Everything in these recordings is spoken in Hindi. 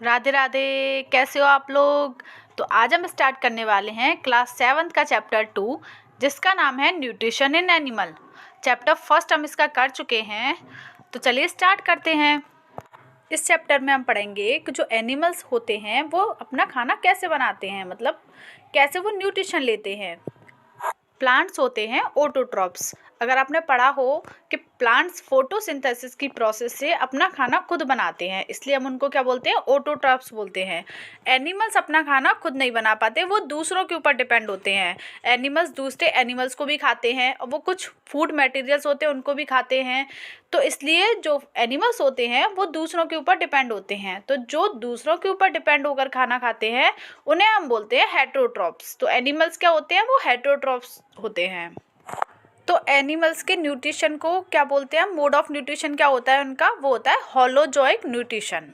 राधे राधे, कैसे हो आप लोग। तो आज हम स्टार्ट करने वाले हैं क्लास 7 का चैप्टर 2, जिसका नाम है nutrition in animal. Chapter first हम इसका कर चुके हैं, तो चलिए स्टार्ट करते हैं। इस चैप्टर में हम पढ़ेंगे कि जो एनिमल्स होते हैं वो अपना खाना कैसे बनाते हैं, मतलब कैसे वो न्यूट्रिशन लेते हैं। प्लांट्स होते हैं ऑटोट्रॉप्स। अगर आपने पढ़ा हो कि प्लांट्स फोटोसिंथेसिस की प्रोसेस से अपना खाना खुद बनाते हैं, इसलिए हम उनको क्या बोलते हैं, ऑटोट्रॉप्स बोलते हैं। एनिमल्स अपना खाना खुद नहीं बना पाते, वो दूसरों के ऊपर डिपेंड होते हैं। एनिमल्स दूसरे एनिमल्स को भी खाते हैं और वो कुछ फूड मटेरियल्स होते हैं उनको भी खाते हैं। तो इसलिए जो एनिमल्स होते हैं वो दूसरों के ऊपर डिपेंड होते हैं। तो जो दूसरों के ऊपर डिपेंड होकर खाना खाते हैं उन्हें हम बोलते हैं हेटेरोट्रॉप्स। तो एनिमल्स क्या होते हैं, वो हेटेरोट्रॉप्स होते हैं। तो एनिमल्स के न्यूट्रिशन को क्या बोलते हैं, मोड ऑफ न्यूट्रिशन क्या होता है उनका, वो होता है होलोजोइक न्यूट्रिशन।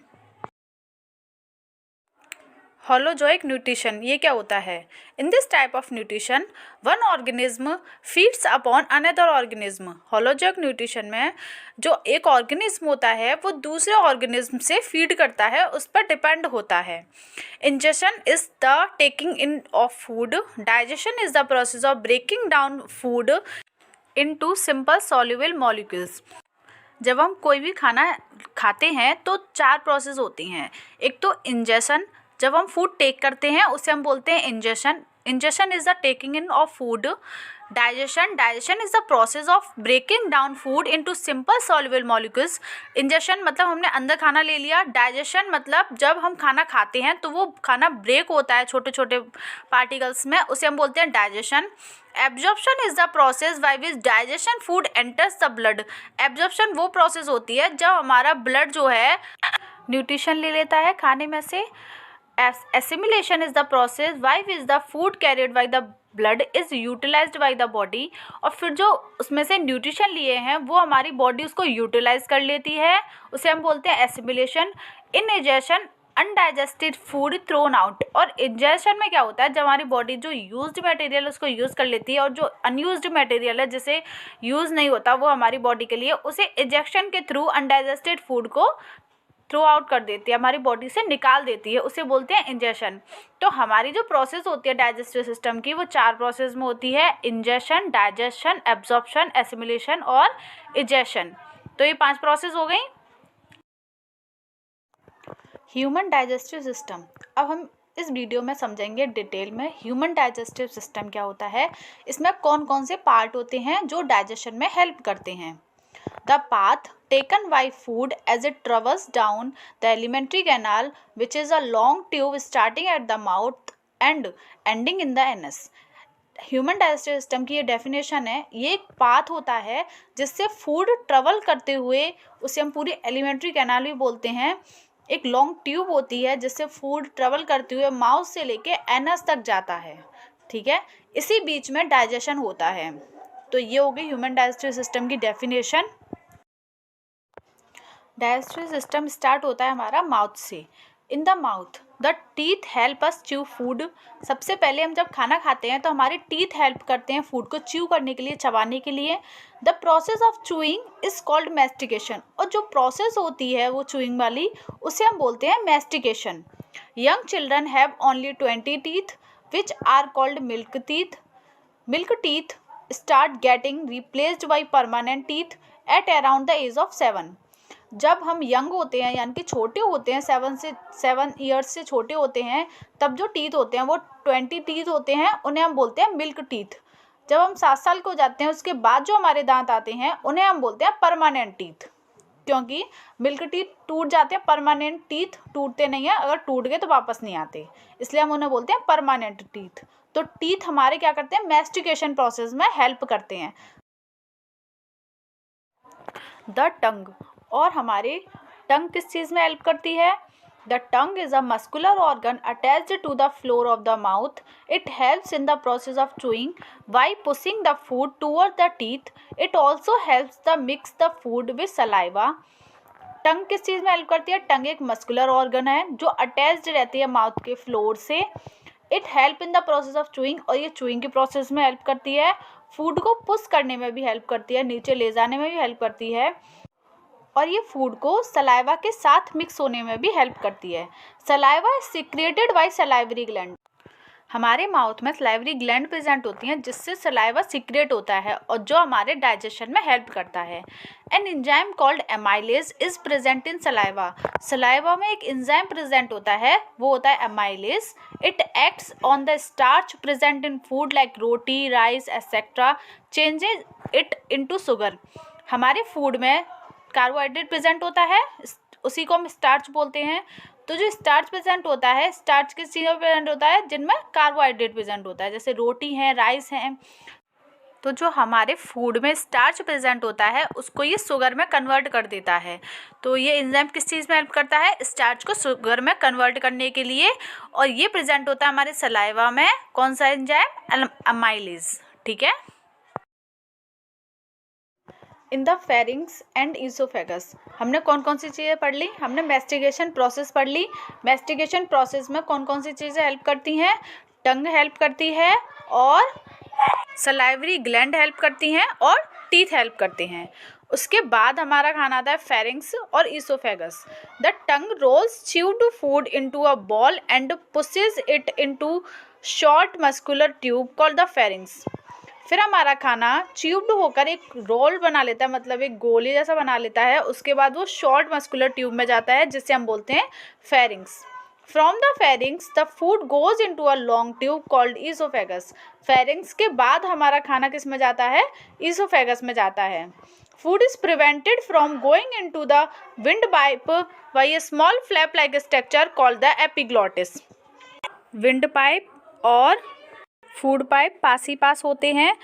होलोजोइक न्यूट्रिशन ये क्या होता है। In this type of nutrition one organism feeds upon another organism. Holozoic nutrition में जो एक ऑर्गेनिज्म होता है वो दूसरे ऑर्गेनिज्म से फीड करता है, उस पर डिपेंड होता है। Ingestion is the taking in of food. Digestion is the process of breaking down food into simple soluble molecules. जब हम कोई भी खाना खाते हैं तो 4 प्रोसेस होती हैं। एक तो इंजेशन, जब हम फूड टेक करते हैं उसे हम बोलते हैं ingestion. Ingestion is the taking in of food. Digestion is the process of breaking down food into simple soluble molecules. Ingestion मतलब हमने अंदर खाना ले लिया। डाइजेशन मतलब जब हम खाना खाते हैं तो वो खाना ब्रेक होता है छोटे छोटे पार्टिकल्स में, उसे हम बोलते हैं digestion. Absorption is the process by which digestion food enters the blood. Absorption वो प्रोसेस होती है जब हमारा ब्लड जो है न्यूट्रिशन ले लेता है खाने में से। Assimilation is the process by which the food carried by the blood is utilized by the body। और फिर जो उसमें से न्यूट्रिशन लिए हैं वो हमारी बॉडी उसको यूटिलाइज कर लेती है, उसे हम बोलते हैं assimilation. Indigestion undigested food thrown out. और इंजेशन में क्या होता है, जब हमारी बॉडी जो यूज्ड मटेरियल उसको यूज़ कर लेती है और जो अनयूज्ड मटेरियल है जिसे यूज़ नहीं होता वो हमारी बॉडी के लिए, उसे इंजेक्शन के थ्रू अनडाइजेस्टेड फूड को थ्रो आउट कर देती है, हमारी बॉडी से निकाल देती है, उसे बोलते हैं इंजेशन। तो हमारी जो प्रोसेस होती है डाइजेस्टिव सिस्टम की वो 4 प्रोसेस में होती है, इंजेशन, डाइजेशन, एब्जॉर्प्शन, एसिमिलेशन और इजेशन। तो ये 5 प्रोसेस हो गई। Human digestive system. अब हम इस वीडियो में समझेंगे डिटेल में ह्यूमन डाइजेस्टिव सिस्टम क्या होता है, इसमें कौन कौन से पार्ट होते हैं जो डाइजेशन में हेल्प करते हैं। The path taken by food as it travels down the alimentary canal, which is a long tube starting at the mouth and ending in the anus। Human digestive system की ये डेफिनेशन है, ये एक पाथ होता है जिससे फूड ट्रेवल करते हुए, उसे हम पूरी एलिमेंट्री कैनाल भी बोलते हैं। एक लॉन्ग ट्यूब होती है जिससे फूड ट्रेवल करते हुए माउथ से लेके एनस तक जाता है, ठीक है। इसी बीच में डाइजेशन होता है। तो ये हो गई ह्यूमन डाइजेस्टिव सिस्टम की डेफिनेशन। डाइजेस्टिव सिस्टम स्टार्ट होता है हमारा माउथ से। In the mouth the teeth help us chew food. सबसे पहले हम जब खाना खाते हैं तो हमारे टीथ हेल्प करते हैं फूड को च्यू करने के लिए, चबाने के लिए। The process of chewing is called mastication. और जो प्रोसेस होती है वो चूइंग वाली, उसे हम बोलते हैं mastication. Young children have only 20 teeth which are called milk teeth. Milk teeth start getting replaced by permanent teeth at around the age of 7। जब हम यंग होते हैं यानी कि छोटे होते हैं, 7 ईयर्स से छोटे होते हैं, तब जो टीथ होते हैं वो 20 टीथ होते हैं, उन्हें हम बोलते हैं मिल्क टीथ। जब हम 7 साल के हो जाते हैं उसके बाद जो हमारे दांत आते हैं उन्हें हम बोलते हैं परमानेंट टीथ, क्योंकि मिल्क टीथ टूट जाते हैं, परमानेंट टीथ टूटते नहीं हैं, अगर टूट गए तो वापस नहीं आते, इसलिए हम उन्हें बोलते हैं परमानेंट टीथ। तो टीथ हमारे क्या करते हैं, मैस्टिकेशन प्रोसेस में हेल्प करते हैं। The tongue. और हमारी टंग किस चीज़ में हेल्प करती है। The tongue is a muscular organ attached to the floor of the mouth. It helps in the process of chewing by pushing the food toward the teeth. It also helps the mix the food with saliva. Tongue किस चीज़ में हेल्प करती है। टंग एक मस्कुलर ऑर्गन है जो अटैच्ड रहती है माउथ के फ्लोर से। It help in the process of chewing, और ये चूइंग के प्रोसेस में हेल्प करती है। फूड को पुश करने में भी हेल्प करती है, नीचे ले जाने में भी हेल्प करती है, और ये फूड को सलाइवा के साथ मिक्स होने में भी हेल्प करती है। Saliva is secreted by salivary gland. हमारे माउथ में सलाइवरी ग्लैंड प्रेजेंट होती हैं जिससे सलाइवा सीक्रेट होता है और जो हमारे डाइजेशन में हेल्प करता है। An enzyme called amylase is present in saliva. Saliva में एक एंजाइम प्रेजेंट होता है, वो होता है amylase. It acts on the starch present in food like roti, rice etcetera, changes it into sugar. हमारे फूड में कार्बोहाइड्रेट प्रेजेंट होता है, उसी को हम स्टार्च बोलते हैं। तो जो स्टार्च प्रेजेंट होता है, स्टार्च किस चीज़ में प्रेजेंट होता है, जिनमें कार्बोहाइड्रेट प्रेजेंट होता है, जैसे रोटी है, राइस है। तो जो हमारे फूड में स्टार्च प्रेजेंट होता है उसको ये शुगर में कन्वर्ट कर देता है। तो ये एंजाइम किस चीज़ में हेल्प करता है, स्टार्च को शुगर में कन्वर्ट करने के लिए, और ये प्रेजेंट होता है हमारे सलाइवा में। कौन सा एंजाइम, अमाइलेज। ठीक है। In the pharynx and oesophagus हमने कौन कौन सी चीज़ें पढ़ ली, हमने मेस्टिगेशन प्रोसेस पढ़ ली। मेस्टिगेशन प्रोसेस में कौन कौन सी चीज़ें हेल्प करती हैं, टंग हेल्प करती है, और सलाइवरी ग्लैंड हेल्प करती हैं, और टीथ हेल्प करते हैं। उसके बाद हमारा खाना आता है फेरिंग्स और oesophagus. The tongue rolls chewed food into a ball and pushes it into short muscular tube called the pharynx. फिर हमारा खाना च्यूब्ड होकर एक रोल बना लेता है, मतलब एक गोली जैसा बना लेता है। उसके बाद वो शॉर्ट मस्कुलर ट्यूब में जाता है जिसे हम बोलते हैं pharynx. From the pharynx the food goes into a long tube called oesophagus. Pharynx के बाद हमारा खाना किस में जाता है, ईसोफेगस में जाता है। Food is prevented from going into the wind pipe by a small flap like structure called the epiglottis. Wind pipe और फूड पाइप पास ही पास होते हैं,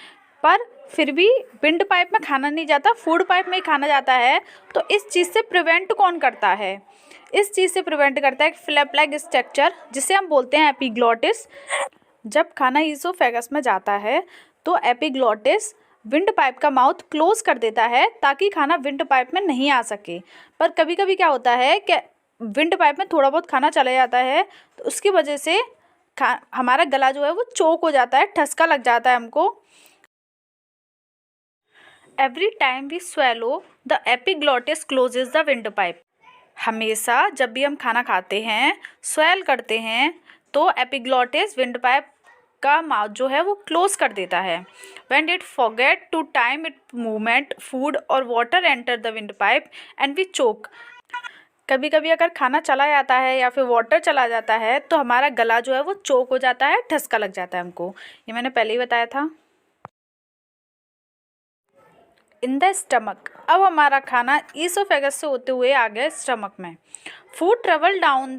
पर फिर भी विंड पाइप में खाना नहीं जाता, फूड पाइप में ही खाना जाता है। तो इस चीज़ से प्रिवेंट कौन करता है, इस चीज़ से प्रिवेंट करता है फ्लैप लाइक स्ट्रक्चर जिसे हम बोलते हैं एपिग्लॉटिस। जब खाना ईसोफेगस में जाता है तो एपिग्लॉटिस विंड पाइप का माउथ क्लोज कर देता है ताकि खाना विंड पाइप में नहीं आ सके। पर कभी कभी क्या होता है कि विंड पाइप में थोड़ा बहुत खाना चला जाता है, तो उसकी वजह से हमारा गला जो है वो चोक हो जाता है, ठसका लग जाता है हमको। Every time we swallow the epiglottis closes the wind pipe. हमेशा जब भी हम खाना खाते हैं, स्वेल करते हैं, तो एपिग्लॉटिस विंड पाइप का माउथ जो है वो क्लोज कर देता है। When it forget to time it movement food और water enter the wind pipe and we choke. कभी कभी अगर खाना चला जाता है या फिर वाटर चला जाता है तो हमारा गला जो है वो चोक हो जाता है, ठसका लग जाता है हमको। ये मैंने पहले ही बताया था। इन द स्टमक, अब हमारा खाना ईसोफेगस से होते हुए आ गया स्टमक में। Food travel down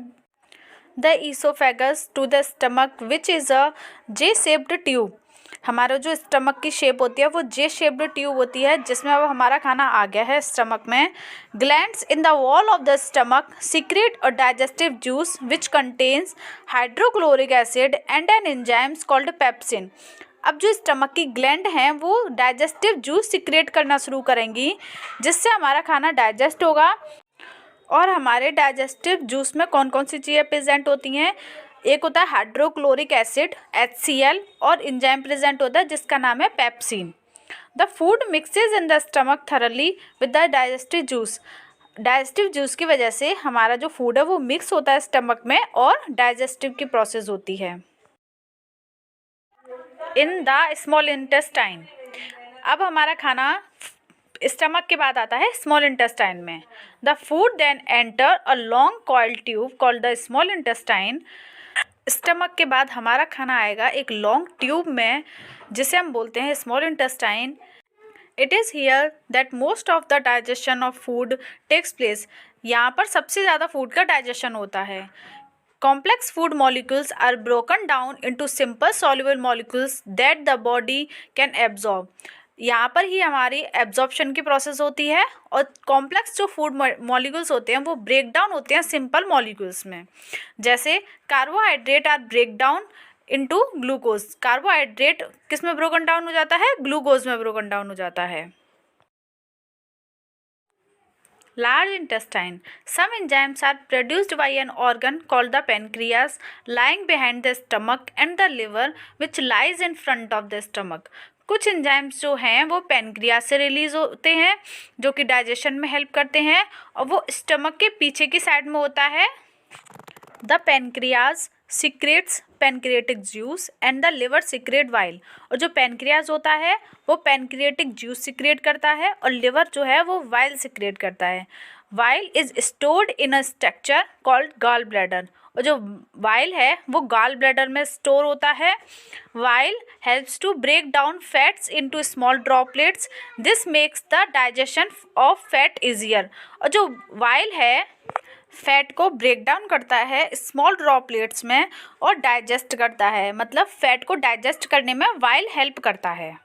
the oesophagus to the stomach which is a J shaped tube. हमारा जो स्टमक की शेप होती है वो जे शेप्ड ट्यूब होती है जिसमें अब हमारा खाना आ गया है स्टमक में। Glands in the wall of the stomach secrete a digestive juice which contains hydrochloric acid and an enzymes called pepsin. अब जो स्टमक की ग्लैंड हैं वो डाइजेस्टिव जूस सीक्रेट करना शुरू करेंगी जिससे हमारा खाना डाइजेस्ट होगा। और हमारे डाइजेस्टिव जूस में कौन कौन सी चीज़ें प्रेजेंट होती हैं, एक होता है हाइड्रोक्लोरिक एसिड HCl, और एंजाइम प्रेजेंट होता है जिसका नाम है pepsin. The food mixes in the stomach thoroughly with the digestive juice. Digestive juice की वजह से हमारा जो फूड है वो मिक्स होता है स्टमक में और डाइजेस्टिव की प्रोसेस होती है। इन द स्मॉल इंटेस्टाइन, अब हमारा खाना स्टमक के बाद आता है स्मॉल इंटेस्टाइन में। The food then enter a long coil tube called the small intestine. Stomach के बाद हमारा खाना आएगा एक लॉन्ग ट्यूब में जिसे हम बोलते हैं small intestine. It is here that most of the digestion of food takes place. यहाँ पर सबसे ज़्यादा फूड का डाइजेशन होता है। Complex food molecules are broken down into simple soluble molecules that the body can absorb. यहाँ पर ही हमारी एब्जॉर्प्शन की प्रोसेस होती है, और कॉम्प्लेक्स जो फूड मॉलिक्यूल्स होते हैं वो ब्रेक डाउन होते हैं सिंपल मॉलिक्यूल्स में। जैसे carbohydrate are break down into glucose. Carbohydrate किस में ब्रोकन डाउन हो जाता है, ग्लूकोज में ब्रोकन डाउन हो जाता है। Large intestine. Some enzymes are produced by an organ called the pancreas, lying behind the stomach, and the liver, which lies in front of the stomach. कुछ एंजाइम्स जो हैं वो पेनक्रियास से रिलीज होते हैं जो कि डाइजेशन में हेल्प करते हैं, और वो स्टमक के पीछे की साइड में होता है. The pancreas secretes pancreatic juice and the liver secrete bile. और जो पेनक्रियाज होता है वो पेनक्रियाटिक जूस सिक्रेट करता है और लिवर जो है वो वाइल सिक्रेट करता है. Bile is stored in a structure called gall bladder. और जो वाइल है वो गॉल ब्लैडर में स्टोर होता है. Bile helps to break down fats into small droplets. This makes the digestion of fat easier. और जो वाइल है फैट को ब्रेक डाउन करता है स्मॉल ड्रॉपलेट्स में और डाइजेस्ट करता है, मतलब फैट को डाइजेस्ट करने में वाइल हेल्प करता है.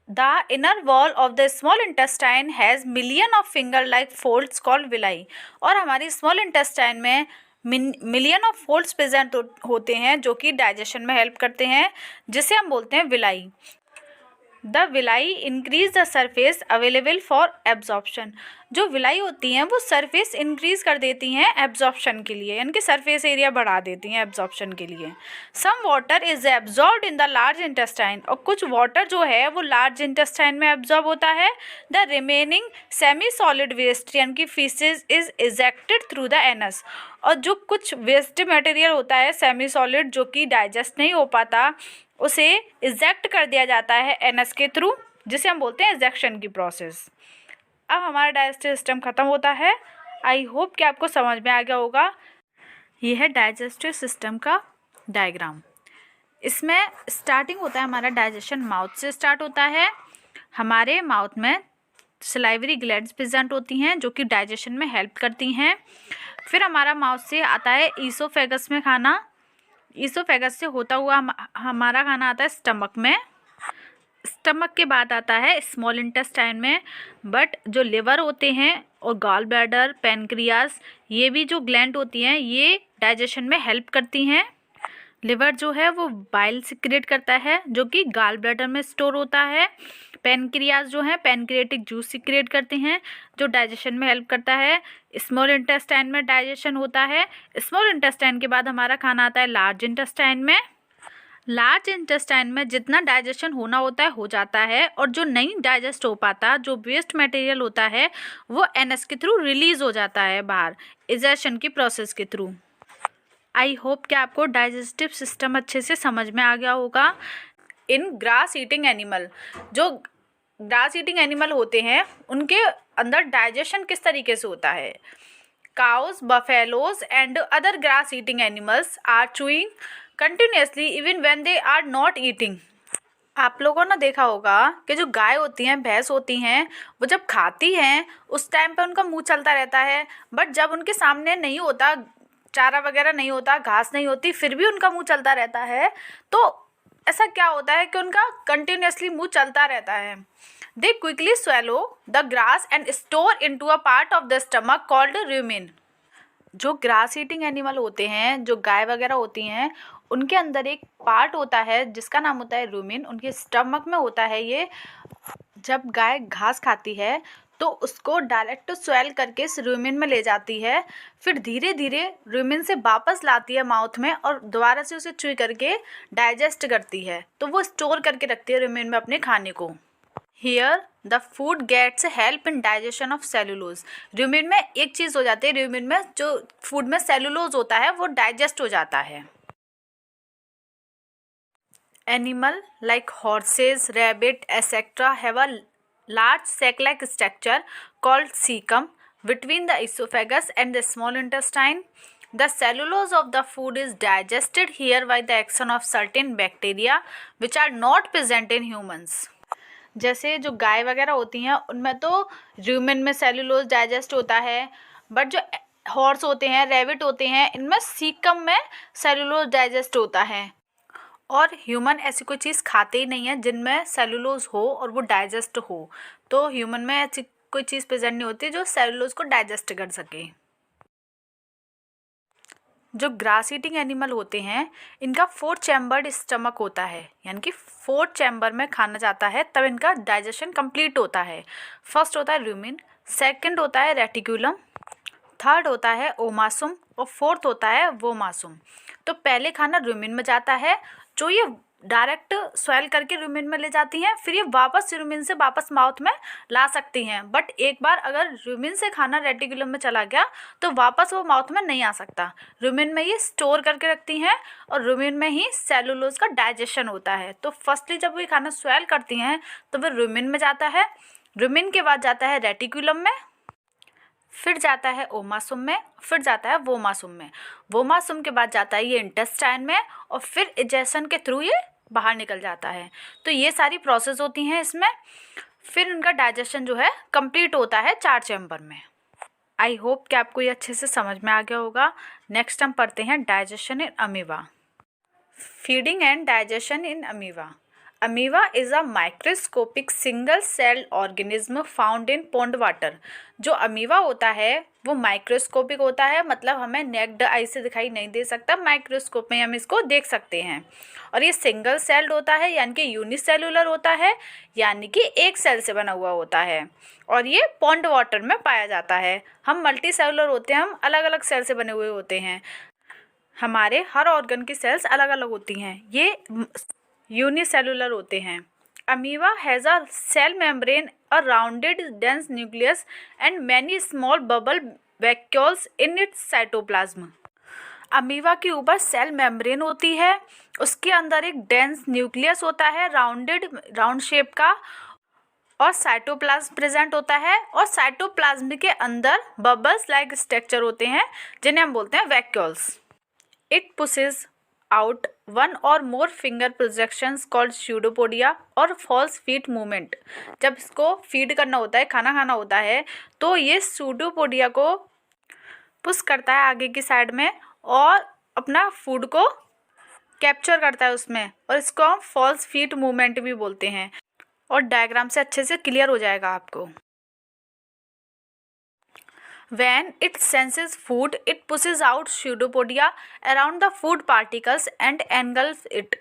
The inner wall of the small intestine has million of finger-like folds called villi. और हमारी small intestine में मिलियन ऑफ फोल्ड्स प्रेजेंट होते हैं जो कि डाइजेशन में हेल्प करते हैं, जिसे हम बोलते हैं villi. The villi increase the surface available for absorption. जो विलाई होती हैं वो सरफेस इंक्रीज कर देती हैं एब्जॉर्प्शन के लिए, यानी कि सरफेस एरिया बढ़ा देती हैं एब्जॉर्प्शन के लिए. Some water is absorbed in the large intestine. और कुछ वाटर जो है वो लार्ज इंटेस्टाइन में एब्जॉर्ब होता है. The remaining semi solid waste यानी कि faeces is ejected through the anus. और जो कुछ वेस्ट मटेरियल होता है सेमी सॉलिड जो कि डाइजेस्ट नहीं हो पाता, उसे इजेक्ट कर दिया जाता है एनस के थ्रू, जिसे हम बोलते हैं इजेक्शन की प्रोसेस. अब हमारा डाइजेस्टिव सिस्टम ख़त्म होता है. आई होप कि आपको समझ में आ गया होगा. ये है डाइजेस्टिव सिस्टम का डायग्राम. इसमें स्टार्टिंग होता है हमारा डाइजेशन माउथ से स्टार्ट होता है. हमारे माउथ में सलाइवरी ग्लैंड्स प्रेजेंट होती हैं जो कि डाइजेशन में हेल्प करती हैं. फिर हमारा माउथ से आता है ईसोफेगस में खाना. ईसोफेगस से होता हुआ हमारा खाना आता है स्टमक में. स्टमक के बाद आता है स्मॉल इंटेस्टाइन में. बट जो लिवर होते हैं और गॉल ब्लैडर, पेनक्रियास, ये भी जो ग्लैंड होती हैं ये डाइजेशन में हेल्प करती हैं. लिवर जो है वो बाइल सिक्रेट करता है जो कि गॉल ब्लैडर में स्टोर होता है. पेनक्रियास जो है पेनक्रियाटिक जूस सिक्रेट करते हैं जो डाइजेशन में हेल्प करता है. स्मॉल इंटेस्टाइन में डाइजेशन होता है. स्मॉल इंटेस्टाइन के बाद हमारा खाना आता है लार्ज इंटेस्टाइन में. लार्ज इंटेस्टाइन में जितना डाइजेशन होना होता है हो जाता है, और जो नहीं डाइजेस्ट हो पाता, जो वेस्ट मटेरियल होता है, वो एनएस के थ्रू रिलीज हो जाता है बाहर इजेशन की प्रोसेस के थ्रू. आई होप कि आपको डाइजेस्टिव सिस्टम अच्छे से समझ में आ गया होगा. इन ग्रास ईटिंग एनिमल, जो ग्रास ईटिंग एनिमल होते हैं उनके अंदर डाइजेशन किस तरीके से होता है. Cows, buffaloes and other grass eating animals are chewing continuously even when they are not eating. आप लोगों ने देखा होगा कि जो गाय होती हैं, भैंस होती हैं, वो जब खाती हैं उस टाइम पे उनका मुंह चलता रहता है. बट जब उनके सामने नहीं होता, चारा वगैरह नहीं होता, घास नहीं होती, फिर भी उनका मुंह चलता रहता है. तो ऐसा क्या होता है कि उनका कंटिन्यूसली मुंह चलता रहता है. दे quickly swallow the grass and store into a part of the stomach called rumen. जो ग्रास ईटिंग एनिमल होते हैं, जो गाय वगैरह होती हैं, उनके अंदर एक पार्ट होता है जिसका नाम होता है रूमेन. उनके स्टमक में होता है ये. जब गाय घास खाती है तो उसको डायरेक्ट स्वेल करके इस रूमेन में ले जाती है. फिर धीरे धीरे रूमेन से वापस लाती है माउथ में और दोबारा से उसे च्यूई करके डाइजेस्ट करती है. तो वो स्टोर करके रखती है रूमेन में अपने खाने को. Here the food gets help in digestion of cellulose. Rumen में एक चीज़ हो जाती है, रूमेन में जो फूड में सेलुलोज होता है वो डाइजेस्ट हो जाता है. Animal like horse's, rabbit etcetera have a large sac-like structure called cecum between the esophagus and the small intestine. The cellulose of the food is digested here by the action of certain bacteria which are not present in humans. जैसे जो गाय वगैरह होती हैं उनमें तो रूमेन में सेलुलोज डाइजेस्ट होता है, बट जो हॉर्स होते हैं, रैबिट होते हैं, इनमें सीकम में सेलुलोज डाइजेस्ट होता है. और ह्यूमन ऐसी कोई चीज़ खाते ही नहीं है जिनमें सेलुलोज हो और वो डाइजेस्ट हो. तो ह्यूमन में ऐसी कोई चीज़ प्रेजेंट नहीं होती जो सेलुलोज को डाइजेस्ट कर सके. जो ग्रास ईटिंग एनिमल होते हैं इनका 4 चैम्बर्ड स्टमक होता है, यानी कि 4 चैम्बर में खाना जाता है तब इनका डाइजेशन कंप्लीट होता है। फर्स्ट होता है रूमिन, सेकंड होता है रेटिकुलम, थर्ड होता है ओमासुम और फोर्थ होता है वोमासुम। तो पहले खाना रूमिन में जाता है, जो ये डायरेक्ट स्वेल करके रूमिन में ले जाती हैं, फिर ये वापस रूमिन से वापस माउथ में ला सकती हैं। बट एक बार अगर रूमिन से खाना रेटिकुलम में चला गया तो वापस वो माउथ में नहीं आ सकता। रूमिन में ये स्टोर करके रखती हैं और रूमिन में ही सेलुलोज का डाइजेशन होता है। तो फर्स्टली जब ये खाना स्वेल करती हैं तो फिर रूमिन में जाता है, रूमिन के बाद जाता है रेटिकुलम में, फिर जाता है ओमासुम में, फिर जाता है वोमासुम में। वोमासुम के बाद जाता है ये इंटेस्टाइन में और फिर इजेशन के थ्रू ये बाहर निकल जाता है। तो ये सारी प्रोसेस होती हैं इसमें। फिर उनका डाइजेशन जो है कंप्लीट होता है 4 चैम्बर में। आई होप कि आपको ये अच्छे से समझ में आ गया होगा। नेक्स्ट हम पढ़ते हैं digestion in amoeba. Feeding and digestion in amoeba. Amoeba is a microscopic single cell organism found in pond water. जो अमीबा होता है वो माइक्रोस्कोपिक होता है, मतलब हमें नेक्ड आई से दिखाई नहीं दे सकता, माइक्रोस्कोप में हम इसको देख सकते हैं। और ये सिंगल सेल्ड होता है, यानी कि यूनिसेलुलर होता है, यानी कि एक सेल से बना हुआ होता है। और ये पॉन्ड वाटर में पाया जाता है। हम मल्टी सेलुलर होते हैं, हम अलग अलग सेल से बने हुए होते हैं। हमारे हर ऑर्गन की सेल्स अलग अलग होती हैं, ये यूनिसेलुलर होते हैं। Amoeba has a cell membrane, a rounded dense nucleus and many small bubble vacuoles in its cytoplasm. Amoeba के ऊपर सेल मेम्ब्रेन होती है, उसके अंदर एक डेंस न्यूक्लियस होता है राउंड शेप का, और साइटोप्लाज्म प्रेजेंट होता है। और साइटोप्लाज्म के अंदर बबल्स लाइक स्ट्रक्चर होते हैं जिन्हें हम बोलते हैं vacuoles. It pushes out one और मोर फिंगर प्रोजेक्शंस कॉल्ड स्यूडोपोडिया और फॉल्स फीट मूवमेंट। जब इसको फीड करना होता है, खाना खाना होता है, तो ये स्यूडोपोडिया को पुश करता है आगे की साइड में और अपना फूड को कैप्चर करता है उसमें, और इसको हम फॉल्स फीट मूवमेंट भी बोलते हैं। और डायग्राम से अच्छे से क्लियर हो जाएगा आपको। When it senses food, it pushes out pseudopodia around the food particles and engulfs it.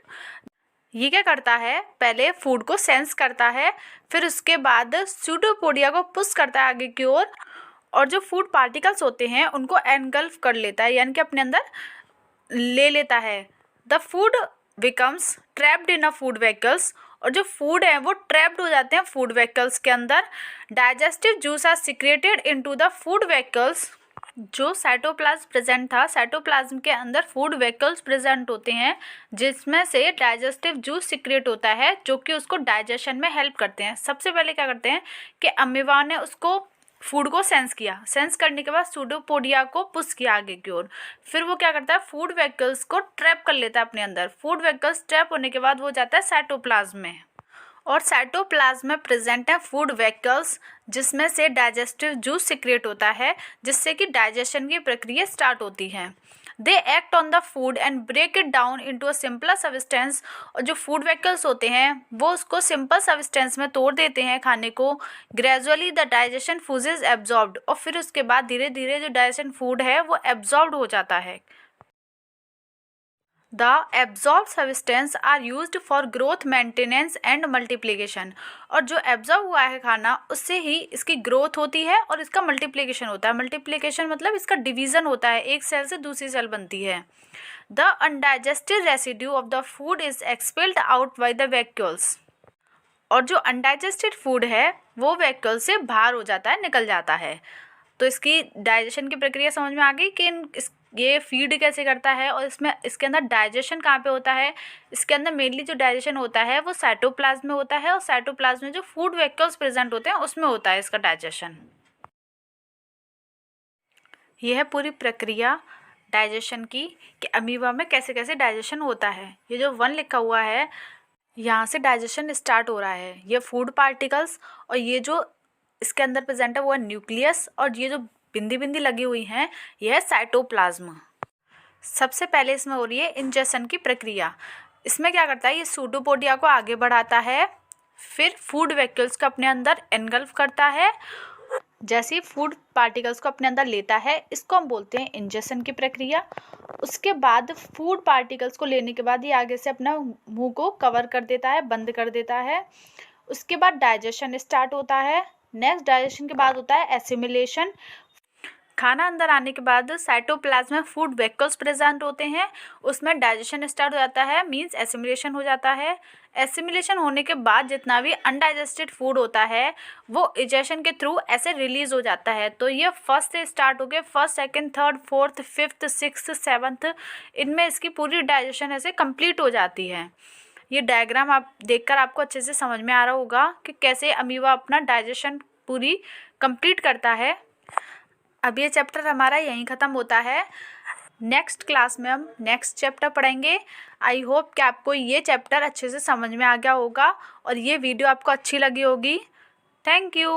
ये क्या करता है, पहले फूड को सेंस करता है, फिर उसके बाद स्यूडोपोडिया को पुश करता है आगे की ओर, और जो फूड पार्टिकल्स होते हैं उनको एनगल्फ कर लेता है, यानी कि अपने अंदर ले लेता है। The food becomes trapped in a food vehicles, और जो फूड है वो ट्रैप्ड हो जाते हैं फूड वेहिकल्स के अंदर। Digestive juice are secreted into the food vehicles. जो साइटोप्लाज्म प्रेजेंट था, साइटोप्लाज्म के अंदर फूड वेहिकल्स प्रेजेंट होते हैं जिसमें से डाइजेस्टिव जूस सिक्रेट होता है, जो कि उसको डाइजेशन में हेल्प करते हैं। सबसे पहले क्या करते हैं कि अमीबा ने उसको फूड को सेंस किया, सेंस करने के बाद स्यूडोपोडिया को पुश किया आगे की ओर, फिर वो क्या करता है फूड वेहिकल्स को ट्रैप कर लेता है अपने अंदर। फूड वेहिकल्स ट्रैप होने के बाद वो जाता है साइटोप्लाज्म में, और साइटोप्लाज्म में प्रेजेंट है फूड वेहिकल्स जिसमें से डाइजेस्टिव जूस सिक्रेट होता है, जिससे कि डाइजेशन की प्रक्रिया स्टार्ट होती है। They act on the food and break it down into a simple substance. और जो फूड वेहिकल्स होते हैं वो उसको सिंपल सब्सटेंस में तोड़ देते हैं खाने को। Gradually the digestion food is absorbed, और फिर उसके बाद धीरे धीरे जो डाइजेशन फूड है वो एब्जॉर्ब्ड हो जाता है। The absorbed substance are used for growth, maintenance and multiplication। और जो एब्जॉर्ब हुआ है खाना उससे ही इसकी ग्रोथ होती है और इसका मल्टीप्लिकेशन होता है। मल्टीप्लिकेशन मतलब इसका डिवीज़न होता है, एक सेल से दूसरी सेल बनती है। The undigested residue of the food is expelled out by the vacuoles। और जो अनडाइजेस्टेड फूड है वो वैक्यूल से बाहर हो जाता है, निकल जाता है। तो इसकी डाइजेशन की प्रक्रिया समझ में आ गई कि ये फीड कैसे करता है, और इसके अंदर डाइजेशन कहाँ पे होता है। इसके अंदर मेनली जो डाइजेशन होता है वो साइटोप्लाज्म में होता है, और साइटोप्लाज्म में जो फूड वेहिकल्स प्रेजेंट होते हैं उसमें होता है इसका डाइजेशन। यह है पूरी प्रक्रिया डाइजेशन की कि अमीबा में कैसे कैसे डाइजेशन होता है। ये जो 1 लिखा हुआ है यहाँ से डाइजेशन स्टार्ट हो रहा है। ये फूड पार्टिकल्स और ये जो इसके अंदर प्रेजेंट है वो है न्यूक्लियस, और ये जो बिंदी बिंदी लगी हुई हैं यह है साइटोप्लाज्म। सबसे पहले इसमें हो रही है इंजेक्शन की प्रक्रिया। इसमें क्या करता है, ये स्यूडोपोडिया को आगे बढ़ाता है, फिर फूड वेहिकल्स को अपने अंदर एनगल्फ करता है। जैसे ही फूड पार्टिकल्स को अपने अंदर लेता है, इसको हम बोलते हैं इंजेशन की प्रक्रिया। उसके बाद फूड पार्टिकल्स को लेने के बाद ये आगे से अपना मुंह को कवर कर देता है, बंद कर देता है। उसके बाद डाइजेशन स्टार्ट होता है। नेक्स्ट डाइजेशन के बाद होता है एसिमिलेशन। खाना अंदर आने के बाद साइटोप्लाज्म में फूड वेहिकल्स प्रेजेंट होते हैं, उसमें डाइजेशन स्टार्ट हो जाता है, मींस एसिमिलेशन हो जाता है। एसिमिलेशन होने के बाद जितना भी अनडाइजेस्टेड फूड होता है वो इजेशन के थ्रू ऐसे रिलीज हो जाता है। तो ये फर्स्ट से स्टार्ट हो गए, first, second, third, fourth, fifth, sixth, seventh, इनमें इसकी पूरी डाइजेशन ऐसे कंप्लीट हो जाती है। ये डायग्राम आप देखकर आपको अच्छे से समझ में आ रहा होगा कि कैसे अमीबा अपना डाइजेशन पूरी कंप्लीट करता है। अब ये चैप्टर हमारा यहीं ख़त्म होता है। नेक्स्ट क्लास में हम नेक्स्ट चैप्टर पढ़ेंगे। आई होप कि आपको ये चैप्टर अच्छे से समझ में आ गया होगा और ये वीडियो आपको अच्छी लगी होगी। Thank you.